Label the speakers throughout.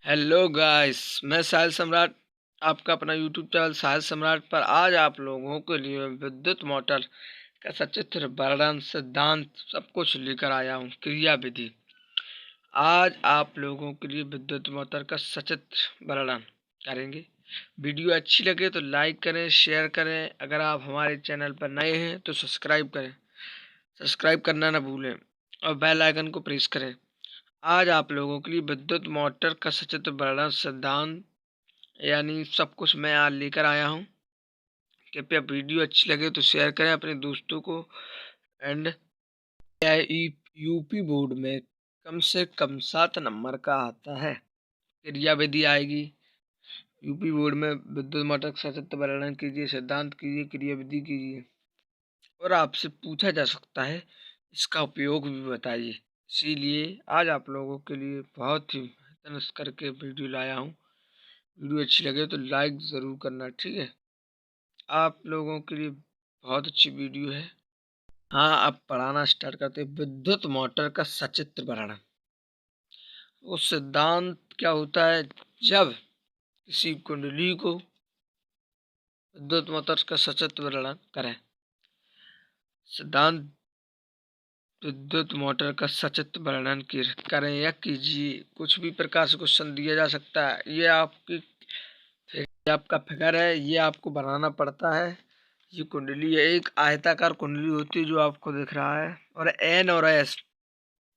Speaker 1: Hello guys, मैं साहिल सम्राट। आपका अपना यूट्यूब चैनल साहिल सम्राट पर आज आप लोगों के लिए विद्युत मोटर का सचित्र वर्णन सिद्धांत सब कुछ लेकर आया हूँ। क्रिया विधि आज आप लोगों के लिए विद्युत मोटर का सचित्र वर्णन करेंगे। वीडियो अच्छी लगे तो लाइक करें, शेयर करें। अगर आप हमारे चैनल पर नए हैं तो सब्सक्राइब करें, सब्सक्राइब करना ना भूलें और बेल आइकन को प्रेस करें। आज आप लोगों के लिए विद्युत मोटर का सचित्र वर्णन सिद्धांत यानी सब कुछ मैं आज लेकर आया हूँ। कृपया वीडियो अच्छी लगे तो शेयर करें अपने दोस्तों को। एंड यूपी बोर्ड में कम से कम 7 नंबर का आता है। क्रिया विधि आएगी यूपी बोर्ड में। विद्युत मोटर का सचित्र वर्णन कीजिए, सिद्धांत कीजिए, क्रिया विधि कीजिए और आपसे पूछा जा सकता है इसका उपयोग भी बताइए। इसीलिए आज आप लोगों के लिए बहुत ही मेहनत करके वीडियो लाया हूँ। वीडियो अच्छी लगे तो लाइक ज़रूर करना, ठीक है। आप लोगों के लिए बहुत अच्छी वीडियो है। हाँ, अब पढ़ाना स्टार्ट करते हैं। विद्युत मोटर का सचित्र वर्णन। वो सिद्धांत क्या होता है? जब किसी कुंडली को विद्युत मोटर का सचित्र वर्णन करें। सिद्धांत विद्युत मोटर का सचित्र वर्णन करें या कीजिए। कुछ भी प्रकार से क्वेश्चन दिया जा सकता है। ये आपका फिगर है, ये आपको बनाना पड़ता है। ये कुंडली है, एक आयताकार कुंडली होती है जो आपको दिख रहा है, और एन और एस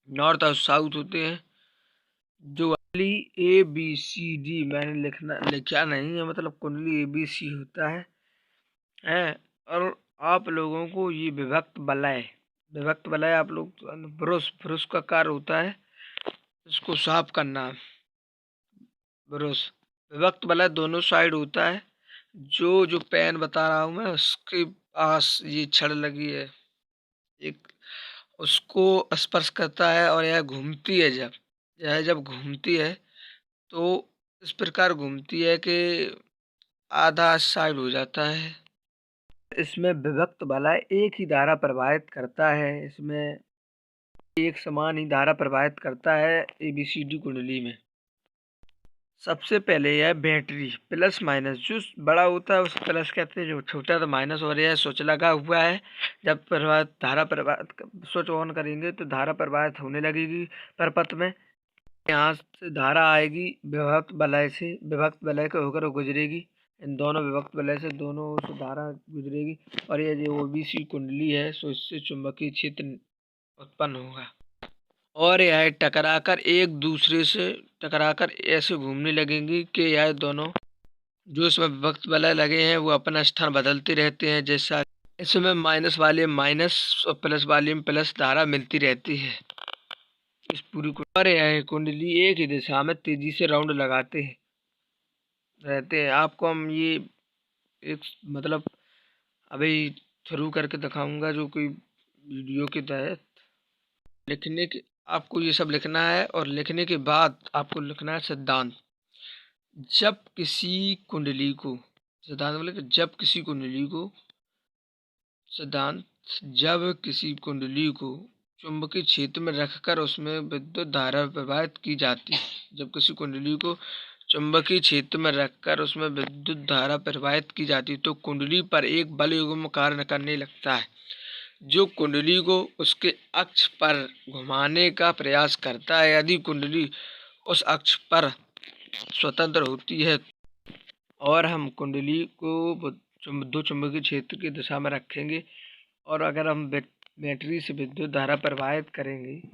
Speaker 1: नॉर्थ और साउथ होते हैं। जो कुंडली ए बी सी डी मैंने लिखा नहीं है, मतलब कुंडली ए बी सी होता है। और आप लोगों को ये विभक्त वलय आप लोग ब्रश का कार्य होता है, इसको साफ करना। ब्रश विभक्त वलय दोनों साइड होता है। जो पेन बता रहा हूँ मैं, उसके पास ये छड़ लगी है, एक उसको स्पर्श करता है और यह घूमती है। जब घूमती है तो इस प्रकार घूमती है कि आधा साइड हो जाता है। इसमें विभक्त वलय एक ही धारा प्रवाहित करता है। इसमें एक समान ही धारा प्रवाहित करता है एबीसीडी कुंडली में। सबसे पहले यह बैटरी प्लस माइनस, जो बड़ा होता है उस प्लस कहते हैं, जो छोटा तो माइनस। और यह स्विच लगा हुआ है। जब धारा प्रवाहित स्विच ऑन करेंगे तो धारा प्रवाहित होने लगेगी परपथ में। यहाँ से धारा आएगी विभक्त वलय से, विभक्त वलय के होकर गुजरेगी। इन दोनों विभक्त वलय से दोनों से धारा गुजरेगी और ये जो ओबीसी कुंडली है सो इससे चुंबकीय क्षेत्र उत्पन्न होगा और यह एक दूसरे से टकराकर ऐसे घूमने लगेंगी कि यह दोनों जो इसमें विभक्त वलय लगे हैं वो अपना स्थान बदलते रहते हैं। जैसा इसमें माइनस वाले माइनस और प्लस वाले में प्लस धारा मिलती रहती है। इस पूरी और यह कुंडली एक ही दिशा में तेजी से राउंड लगाते रहते हैं। आपको हम ये एक मतलब अभी थ्रू करके दिखाऊंगा, जो कोई वीडियो के तहत लिखने के आपको ये सब लिखना है। और लिखने के बाद आपको लिखना है सिद्धांत। जब किसी कुंडली को सिद्धांत बोले कि जब किसी कुंडली को चुंबकीय क्षेत्र में रखकर उसमें विद्युत धारा प्रवाहित की जाती है। जब किसी कुंडली को चुंबकीय क्षेत्र में रखकर उसमें विद्युत धारा प्रवाहित की जाती है तो कुंडली पर एक बल युग्म कार्य करने लगता है, जो कुंडली को उसके अक्ष पर घुमाने का प्रयास करता है। यदि कुंडली उस अक्ष पर स्वतंत्र होती है और हम कुंडली को दो चुंबकीय क्षेत्र की दिशा में रखेंगे और अगर हम बैटरी से विद्युत धारा प्रवाहित करेंगे,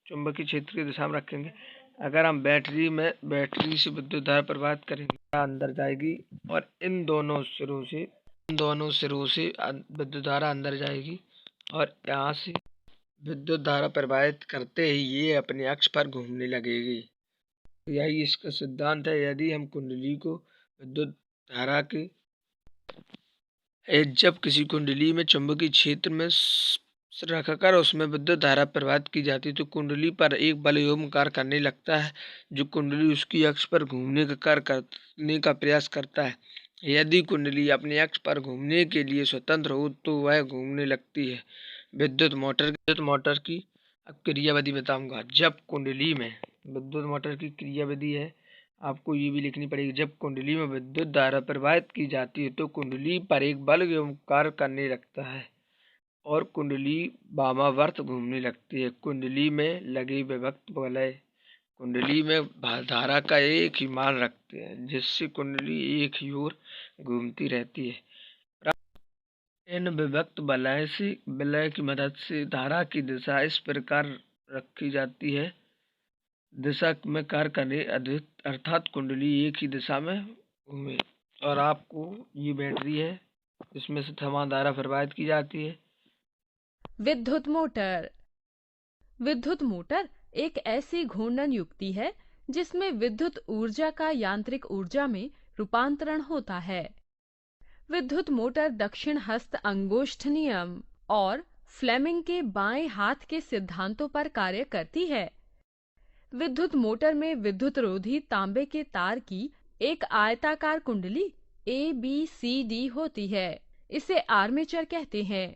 Speaker 1: चुंबकीय क्षेत्र की दिशा में रखेंगे, अगर हम बैटरी से विद्युत धारा प्रवाहित करेंगे, अंदर जाएगी और इन दोनों सिरों से विद्युत धारा अंदर जाएगी और यहाँ से विद्युत धारा प्रवाहित करते ही ये अपने अक्ष पर घूमने लगेगी। यही इसका सिद्धांत है। यदि हम कुंडली को विद्युत धारा के जब किसी कुंडली में चुंबकीय क्षेत्र में रखकर उसमें विद्युत धारा प्रवाहित की जाती है तो कुंडली पर एक बल युग्म कार्य करने लगता है, जो कुंडली उसकी अक्ष पर घूमने का कार्य करने का प्रयास करता है। यदि कुंडली अपने अक्ष पर घूमने के लिए स्वतंत्र हो तो वह घूमने लगती है। विद्युत मोटर की अब क्रियाविधि बताऊंगा। जब कुंडली में विद्युत मोटर की क्रियाविधि है, आपको ये भी लिखनी पड़ेगी। जब कुंडली में विद्युत धारा प्रवाहित की जाती है तो कुंडली पर एक बल एवं कार्य करने लगता है और कुंडली वामावर्त घूमने लगती है। कुंडली में लगे विभक्त वलय कुंडली में धारा का एक ही मान रखते हैं, जिससे कुंडली एक ही ओर घूमती रहती है। इन विभक्त वलय की मदद से धारा की दिशा इस प्रकार रखी जाती है, दिशा में कार्य करे, अर्थात कुंडली एक ही दिशा में घूमे। और आपको ये बैटरी है, इसमें से समान धारा प्रवाहित की जाती है।
Speaker 2: विद्युत मोटर। विद्युत मोटर एक ऐसी घूर्णन युक्ति है जिसमें विद्युत ऊर्जा का यांत्रिक ऊर्जा में रूपांतरण होता है। विद्युत मोटर दक्षिण हस्त अंगुष्ठ नियम और फ्लेमिंग के बाएं हाथ के सिद्धांतों पर कार्य करती है। विद्युत मोटर में विद्युत रोधी तांबे के तार की एक आयताकार कुंडली ABCD होती है। इसे आर्मेचर कहते हैं।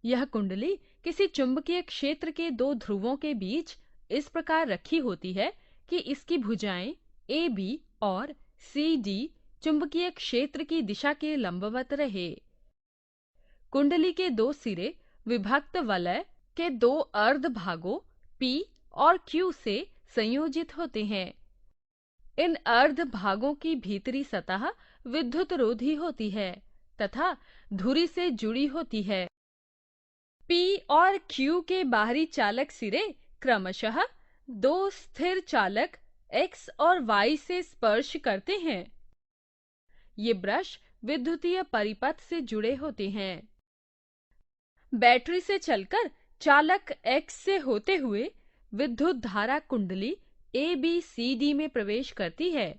Speaker 2: यह कुंडली किसी चुंबकीय क्षेत्र के दो ध्रुवों के बीच इस प्रकार रखी होती है कि इसकी भुजाएं AB और CD चुंबकीय क्षेत्र की दिशा के लंबवत रहे। कुंडली के दो सिरे विभक्त वलय के दो अर्ध भागों P और Q से संयोजित होते हैं। इन अर्ध भागों की भीतरी सतह विद्युत रोधी होती है तथा धुरी से जुड़ी होती है। P और Q के बाहरी चालक सिरे क्रमशः दो स्थिर चालक X और Y से स्पर्श करते हैं। ये ब्रश विद्युतीय परिपथ से जुड़े होते हैं। बैटरी से चलकर चालक X से होते हुए विद्युत धारा कुंडली ABCD में प्रवेश करती है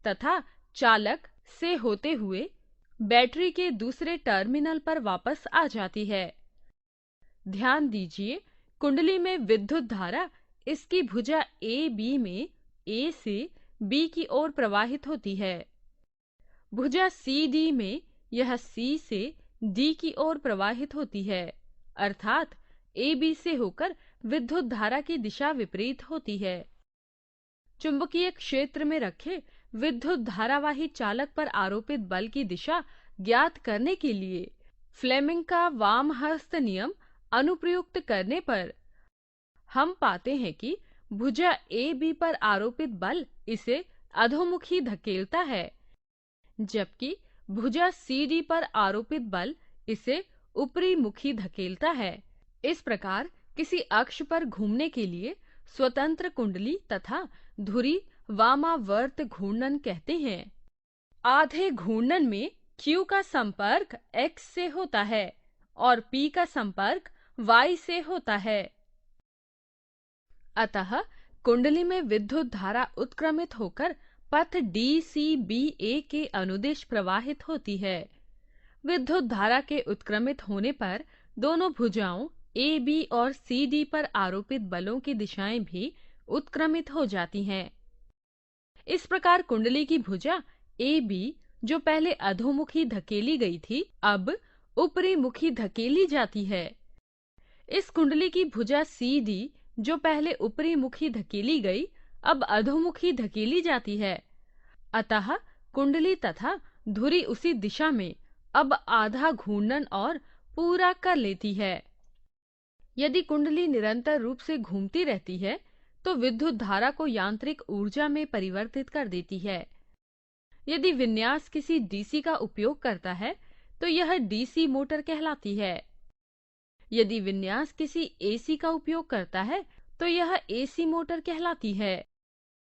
Speaker 2: तथा चालक से होते हुए बैटरी के दूसरे टर्मिनल पर वापस आ जाती है। ध्यान दीजिए, कुंडली में विद्युत धारा इसकी भुजा AB में A से B की ओर प्रवाहित होती है। भुजा CD में यह C से D की ओर प्रवाहित होती है, अर्थात AB से होकर विद्युत धारा की दिशा विपरीत होती है। चुंबकीय क्षेत्र में रखे विद्युत धारावाही चालक पर आरोपित बल की दिशा ज्ञात करने के लिए फ्लेमिंग का वामहस्त नियम अनुप्रयुक्त करने पर हम पाते हैं कि भुजा AB पर आरोपित बल इसे अधोमुखी धकेलता है, जबकि भुजा CD पर आरोपित बल इसे ऊपरी मुखी धकेलता है। इस प्रकार किसी अक्ष पर घूमने के लिए स्वतंत्र कुंडली तथा धुरी वामावर्त घूर्णन कहते हैं। आधे घूर्णन में Q का संपर्क X से होता है और P का संपर्क Y से होता है। अतः कुंडली में विद्युत धारा उत्क्रमित होकर पथ DCBA के अनुदिश प्रवाहित होती है। विद्युत धारा के उत्क्रमित होने पर दोनों भुजाओं AB और CD पर आरोपित बलों की दिशाएं भी उत्क्रमित हो जाती हैं। इस प्रकार कुंडली की भुजा AB, जो पहले अधोमुखी धकेली गई थी, अब ऊपरी मुखी धकेली जाती है। इस कुंडली की भुजा CD, जो पहले ऊपरी मुखी धकेली गई, अब अधोमुखी धकेली जाती है। अतः कुंडली तथा धुरी उसी दिशा में अब आधा घूर्णन और पूरा कर लेती है। यदि कुंडली निरंतर रूप से घूमती रहती है तो विद्युत धारा को यांत्रिक ऊर्जा में परिवर्तित कर देती है। यदि विन्यास किसी DC का उपयोग करता है तो यह DC मोटर कहलाती है। यदि विन्यास किसी AC का उपयोग करता है तो यह AC मोटर कहलाती है।